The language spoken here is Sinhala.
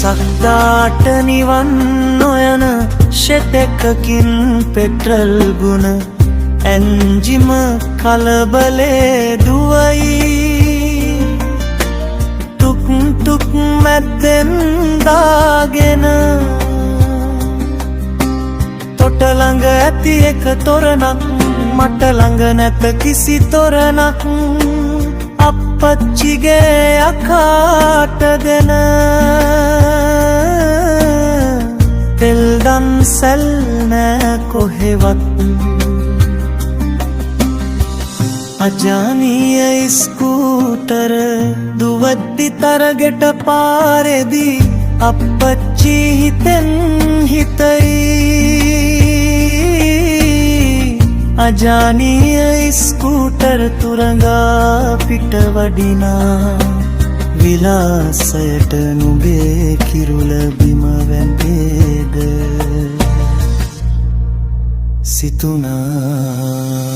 සක්දාට නිවන් නොයන ෂෙතෙකකින් පෙට්‍රල් ගුණ එන්ජිම කලබලේ දුවයි ටුක් ටුක් මැද්දෙන් දාගෙන තොට ළඟ ඇති එක තොරණක් මට ළඟ නැත කිසි තොරණක් අප්පච්චිගේ අකාට දෙන තෙල් දම්සැල් නෑ කොහෙවත් අජානීය ස්කූටර දුවද්දි තරගෙට පාරෙදී අප්පච්චි හිතෙන් හිතයි අජානීය ස්කූටර් තුරඟා පිට වඩිනා විලාසයට නුඹේ කිරුල බිම වැන්දේද සිතුනා